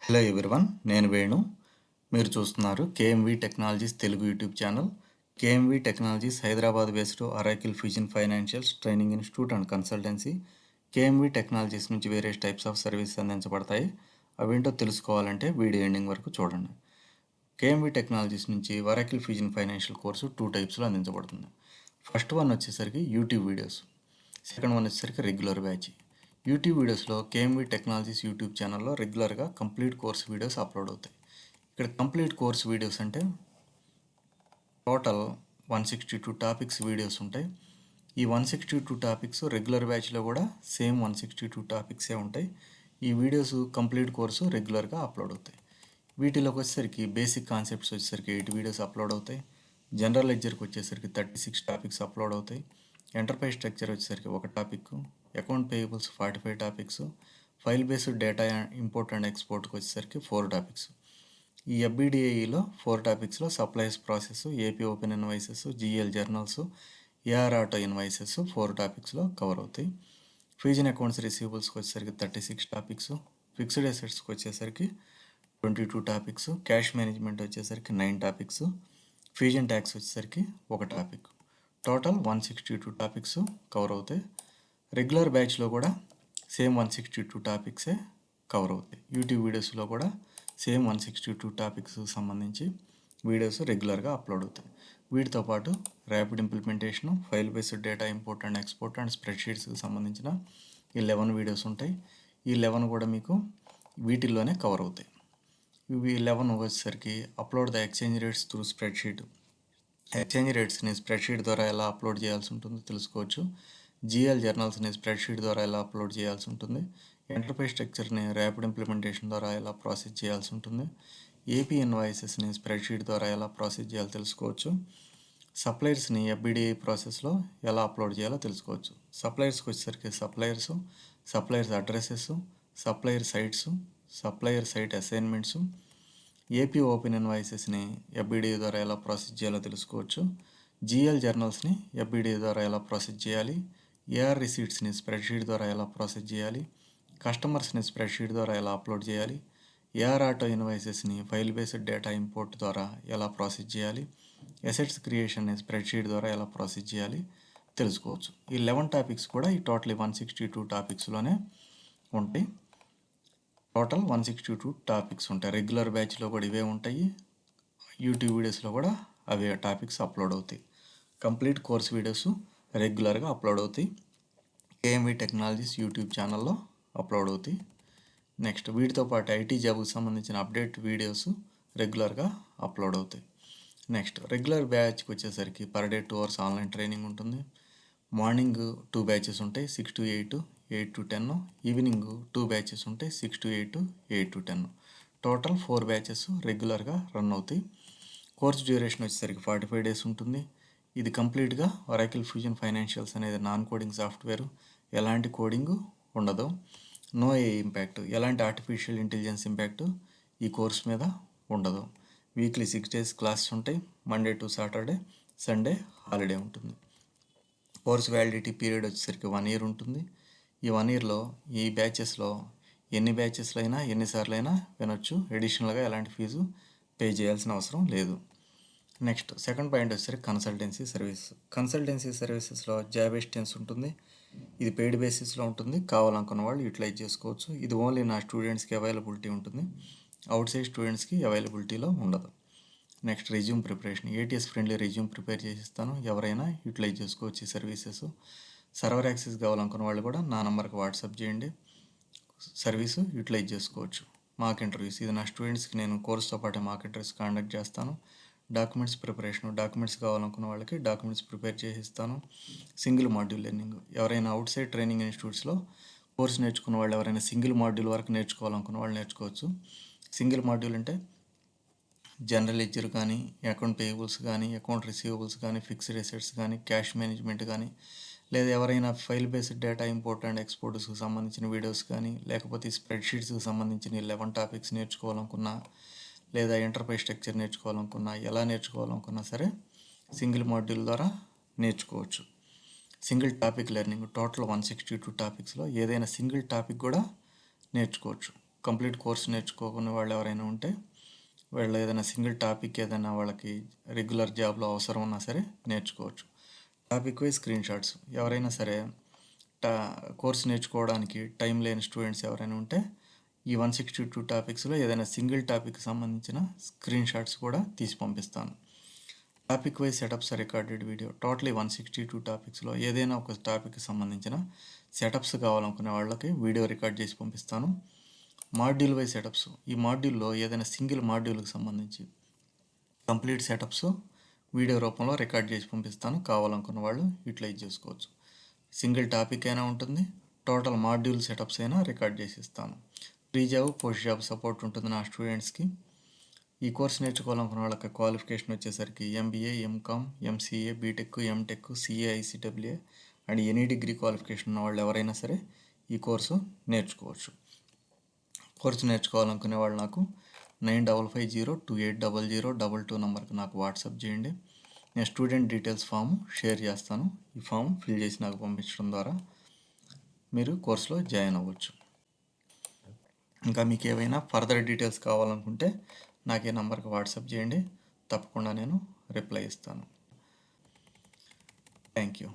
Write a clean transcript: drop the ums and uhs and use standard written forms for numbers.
Hello everyone, నేను వేణు. మీరు చూస్తున్నారు KMV technologies Telugu YouTube channel. KMV technologies Hyderabad based Oracle fusion financials training institute and consultancy. KMV technologies నుంచి various types of services అందించబడతాయి. అవేంటో తెలుసుకోవాలంటే video ending వరకు చూడండి. కేఎంవి టెక్నాలజీస్ నుంచి అరాకిల్ ఫ్యూజన్ ఫైనాన్షియల్ కోర్సు 2 టైప్స్లో అందించబడుతుంది. ఫస్ట్ వన్ వచ్చేసరికి యూట్యూబ్ వీడియోస్, సెకండ్ వన్ వచ్చేసరికి రెగ్యులర్ బ్యాచ్. యూట్యూబ్ వీడియోస్లో కేఎంవి టెక్నాలజీస్ యూట్యూబ్ ఛానల్లో రెగ్యులర్గా కంప్లీట్ కోర్స్ వీడియోస్ అప్లోడ్ అవుతాయి. ఇక్కడ కంప్లీట్ కోర్స్ వీడియోస్ అంటే టోటల్ 162 టాపిక్స్ వీడియోస్ ఉంటాయి. ఈ 162 టాపిక్స్ రెగ్యులర్ బ్యాచ్లో కూడా సేమ్ 162 టాపిక్సే ఉంటాయి. ఈ వీడియోస్ కంప్లీట్ కోర్సు రెగ్యులర్గా అప్లోడ్ అవుతాయి. వీటిలోకి వచ్చేసరికి బేసిక్ కాన్సెప్ట్స్ వచ్చేసరికి 8 వీడియోస్ అప్లోడ్ అవుతాయి. జనరల్ లెడ్జర్కి వచ్చేసరికి 36 టాపిక్స్ అప్లోడ్ అవుతాయి. ఎంటర్ప్రైజ్ స్ట్రక్చర్ వచ్చేసరికి 1 topic, account payables 45 topics, file based data import and ఎక్స్పోర్ట్కి వచ్చేసరికి 4 టాపిక్స్. ఈ ఎఫ్బిడిఐలో 4 టాపిక్స్లో supplies process, AP open invoices, GL journals, AR auto invoices 4 టాపిక్స్లో కవర్ అవుతాయి. ఫ్యూజన్ అకౌంట్స్ రిసీవబుల్స్కి వచ్చేసరికి 36 టాపిక్స్, ఫిక్స్డ్ అసెట్స్కి వచ్చేసరికి 22 టాపిక్స్, క్యాష్ మేనేజ్మెంట్ వచ్చేసరికి 9 టాపిక్స్, ఫ్యూజన్ ట్యాక్స్ వచ్చేసరికి 1 టాపిక్. టోటల్ 162 టాపిక్స్ కవర్ అవుతాయి. రెగ్యులర్ బ్యాచ్లో కూడా సేమ్ 162 టాపిక్సే కవర్ అవుతాయి. యూట్యూబ్ వీడియోస్లో కూడా సేమ్ 162 టాపిక్స్ సంబంధించి వీడియోస్ రెగ్యులర్గా అప్లోడ్ అవుతాయి. వీటితో పాటు rapid implementation, file based data import and export and స్ప్రెడ్షీట్స్కి సంబంధించిన ఈ 11 వీడియోస్ ఉంటాయి. ఈ 11 కూడా మీకు వీటిల్లోనే కవర్ అవుతాయి. ఇవి 11 వచ్చేసరికి upload the exchange rates through spreadsheet. Exchange రేట్స్ని స్ప్రెడ్షీట్ ద్వారా ఎలా అప్లోడ్ చేయాల్సి ఉంటుందో తెలుసుకోవచ్చు. జిఎల్ జర్నల్స్ని స్ప్రెడ్షీట్ ద్వారా ఎలా అప్లోడ్ చేయాల్సి ఉంటుంది. ఎంటర్ప్రైజ్ స్ట్రక్చర్ని ర్యాపిడ్ ఇంప్లిమెంటేషన్ ద్వారా ఎలా ప్రాసెస్ చేయాల్సి ఉంటుంది. ఏపీ ఇన్వాయిసెస్ని స్ప్రెడ్షీట్ ద్వారా ఎలా ప్రాసెస్ చేయాలో తెలుసుకోవచ్చు. సప్లయర్స్ని ఎఫ్బిడిఐ ప్రాసెస్లో ఎలా అప్లోడ్ చేయాలో తెలుసుకోవచ్చు. సప్లయర్స్కి వచ్చేసరికి suppliers addresses, supplier sites, supplier site assignments, AP open ఇన్వాయిసెస్ని ఎఫ్బిడిఐ ద్వారా ఎలా ప్రాసెస్ చేయాలో తెలుసుకోవచ్చు. జిఎల్ జర్నల్స్ని ఎఫ్బిడిఐ ద్వారా ఎలా ప్రాసెస్ చేయాలి. ఏఆర్ రిసీట్స్ని స్ప్రెడ్షీట్ ద్వారా ఎలా ప్రాసెస్ చేయాలి. కస్టమర్స్ని స్ప్రెడ్షీట్ ద్వారా ఎలా అప్లోడ్ చేయాలి. ఏఆర్ ఆటో ఇన్వాయిసెస్ని ఫైల్ బేస్డ్ డేటా ఇంపోర్ట్ ద్వారా ఎలా ప్రాసెస్ చేయాలి. అసెట్స్ క్రియేషన్ని స్ప్రెడ్షీట్ ద్వారా ఎలా ప్రాసెస్ చేయాలి తెలుసుకోవచ్చు. ఈ 11 టాపిక్స్ కూడా ఈ టోటల్ 162 టాపిక్స్లోనే ఉంటాయి. టోటల్ 162 టాపిక్స్ ఉంటాయి. రెగ్యులర్ బ్యాచ్లో కూడా ఇవే ఉంటాయి. యూట్యూబ్ వీడియోస్లో కూడా అవే టాపిక్స్ అప్లోడ్ అవుతాయి. కంప్లీట్ కోర్స్ వీడియోస్ రెగ్యులర్గా అప్లోడ్ అవుతాయి. కేఎంవి టెక్నాలజీస్ యూట్యూబ్ ఛానల్లో అప్లోడ్ అవుతాయి. నెక్స్ట్ వీటితో పాటు ఐటీ జాబ్కి సంబంధించిన అప్డేట్ వీడియోస్ రెగ్యులర్గా అప్లోడ్ అవుతాయి. నెక్స్ట్ రెగ్యులర్ బ్యాచ్కి వచ్చేసరికి per day 2 hours online training ఉంటుంది. మార్నింగ్ 2 బ్యాచెస్ ఉంటాయి, 6 to 8, 8 to 10. ఈవినింగ్ 2 బ్యాచెస్ ఉంటాయి, 6 to 8, 8 to 10. టోటల్ 4 బ్యాచెస్ రెగ్యులర్గా రన్ అవుతాయి. కోర్స్ డ్యూరేషన్ వచ్చేసరికి 45 days ఉంటుంది. ఇది కంప్లీట్గా ఒరాకిల్ ఫ్యూజన్ ఫైనాన్షియల్స్ అనేది నాన్ కోడింగ్ సాఫ్ట్వేర్. ఎలాంటి కోడింగ్ ఉండదు. నో ఏ ఇంపాక్ట్, ఎలాంటి ఆర్టిఫిషియల్ ఇంటెలిజెన్స్ ఇంపాక్ట్ ఈ కోర్స్ మీద ఉండదు. వీక్లీ 6 days క్లాసెస్ ఉంటాయి. Monday to Saturday, Sunday holiday ఉంటుంది. కోర్స్ వ్యాలిడిటీ పీరియడ్ వచ్చేసరికి 1 year ఉంటుంది. ఈ 1 yearలో ఈ బ్యాచెస్లో ఎన్ని బ్యాచెస్లో అయినా ఎన్నిసార్లు అయినా వినొచ్చు. అడిషనల్గా ఎలాంటి ఫీజు పే చేయాల్సిన అవసరం లేదు. నెక్స్ట్ సెకండ్ పాయింట్ వచ్చేసరికి కన్సల్టెన్సీ సర్వీస్. కన్సల్టెన్సీ సర్వీసెస్లో జాబ్ ఎక్స్టెన్స్ ఉంటుంది. ఇది పెయిడ్ బేసిస్లో ఉంటుంది. కావాలనుకున్న వాళ్ళు యూటిలైజ్ చేసుకోవచ్చు. ఇది ఓన్లీ నా స్టూడెంట్స్కి అవైలబిలిటీ ఉంటుంది. అవుట్ సైడ్ స్టూడెంట్స్కి అవైలబిలిటీలో ఉండదు. Next resume preparation. ATS friendly resume prepare చేసిస్తాను. ఎవరైనా యూటిలైజ్ చేసుకోవచ్చు ఈ సర్వీసెస్. సర్వర్ యాక్సెస్ కావాలనుకున్న వాళ్ళు కూడా నా నెంబర్కి వాట్సాప్ చేయండి. సర్వీసు యూటిలైజ్ చేసుకోవచ్చు. మాక్ ఇంటర్వ్యూస్, ఇది నా స్టూడెంట్స్కి నేను కోర్స్తో పాటు మాక్ ఇంటర్వ్యూస్ కండక్ట్ చేస్తాను. డాక్యుమెంట్స్ ప్రిపరేషన్, డాక్యుమెంట్స్ కావాలనుకున్న వాళ్ళకి డాక్యుమెంట్స్ ప్రిపేర్ చేసిస్తాను. సింగిల్ మాడ్యూల్ లెర్నింగ్, ఎవరైనా అవుట్ సైడ్ ట్రైనింగ్ ఇన్స్టిట్యూట్స్లో కోర్స్ నేర్చుకున్న వాళ్ళు ఎవరైనా సింగిల్ మాడ్యూల్ వరకు నేర్చుకోవాలనుకున్న వాళ్ళు నేర్చుకోవచ్చు. సింగిల్ మాడ్యూల్ అంటే జనరల్ లెడ్జర్ కానీ, అకౌంట్ పేయబుల్స్ కానీ, అకౌంట్ రిసీవబుల్స్ కానీ, ఫిక్స్డ్ అసెట్స్ కానీ, క్యాష్ మేనేజ్మెంట్ కానీ, లేదా ఎవరైనా file based data import and ఎక్స్పోర్ట్స్కి సంబంధించిన వీడియోస్ కానీ, లేకపోతే స్ప్రెడ్షీట్స్కి సంబంధించిన 11 టాపిక్స్ నేర్చుకోవాలనుకున్నా, లేదా ఎంటర్ప్రైజ్ స్ట్రక్చర్ నేర్చుకోవాలనుకున్నా, ఎలా నేర్చుకోవాలనుకున్నా సరే సింగిల్ మాడ్యూల్ ద్వారా నేర్చుకోవచ్చు. సింగిల్ టాపిక్ లెర్నింగ్, టోటల్ 162 టాపిక్స్లో ఏదైనా సింగిల్ టాపిక్ కూడా నేర్చుకోవచ్చు. కంప్లీట్ కోర్స్ నేర్చుకోకునే వాళ్ళు ఎవరైనా ఉంటే వాళ్ళు ఏదైనా సింగిల్ టాపిక్ ఏదైనా వాళ్ళకి రెగ్యులర్ జాబ్లో అవసరం ఉన్నా సరే నేర్చుకోవచ్చు. టాపిక్ వైజ్ స్క్రీన్ షాట్స్ ఎవరైనా సరే కోర్స్ నేర్చుకోవడానికి టైం లేని స్టూడెంట్స్ ఎవరైనా ఉంటే ఈ 162 టాపిక్స్లో ఏదైనా సింగిల్ టాపిక్ సంబంధించిన స్క్రీన్ షాట్స్ కూడా తీసి పంపిస్తాను. Topic wise setups recorded video totally 162 టాపిక్స్లో ఏదైనా ఒక టాపిక్కి సంబంధించిన సెటప్స్ కావాలనుకునే వాళ్ళకి వీడియో రికార్డ్ చేసి పంపిస్తాను. మాడ్యూల్ వైజ్ సెటప్స్ ఈ మాడ్యూల్లో ఏదైనా సింగిల్ మాడ్యూల్కి సంబంధించి కంప్లీట్ సెటప్స్ వీడియో రూపంలో రికార్డ్ చేసి పంపిస్తాను. కావాలనుకున్న వాళ్ళు యూటిలైజ్ చేసుకోవచ్చు. సింగిల్ టాపిక్ అయినా ఉంటుంది, టోటల్ మాడ్యూల్ సెటప్స్ అయినా రికార్డ్ చేసి ఇస్తాను. Pre job post job support ఉంటుంది నా స్టూడెంట్స్కి. ఈ కోర్స్ నేర్చుకోవాలనుకున్న వాళ్ళకి క్వాలిఫికేషన్ వచ్చేసరికి MBA, MCom, MCA, BTech, MTech, CA, ICWA and any degree qualification ఉన్న వాళ్ళు ఎవరైనా సరే ఈ కోర్సు నేర్చుకోవచ్చు. కోర్సు నేర్చుకోవాలనుకునే వాళ్ళు నాకు 9550280022 నెంబర్కి నాకు వాట్సాప్ చేయండి. నేను స్టూడెంట్ డీటెయిల్స్ ఫామ్ షేర్ చేస్తాను. ఈ ఫామ్ ఫిల్ చేసి నాకు పంపించడం ద్వారా మీరు కోర్సులో జాయిన్ అవ్వచ్చు. ఇంకా మీకు ఏవైనా ఫర్దర్ డీటెయిల్స్ కావాలనుకుంటే నాకు ఈ నెంబర్కి వాట్సాప్ చేయండి. తప్పకుండా నేను రిప్లై ఇస్తాను. Thank you.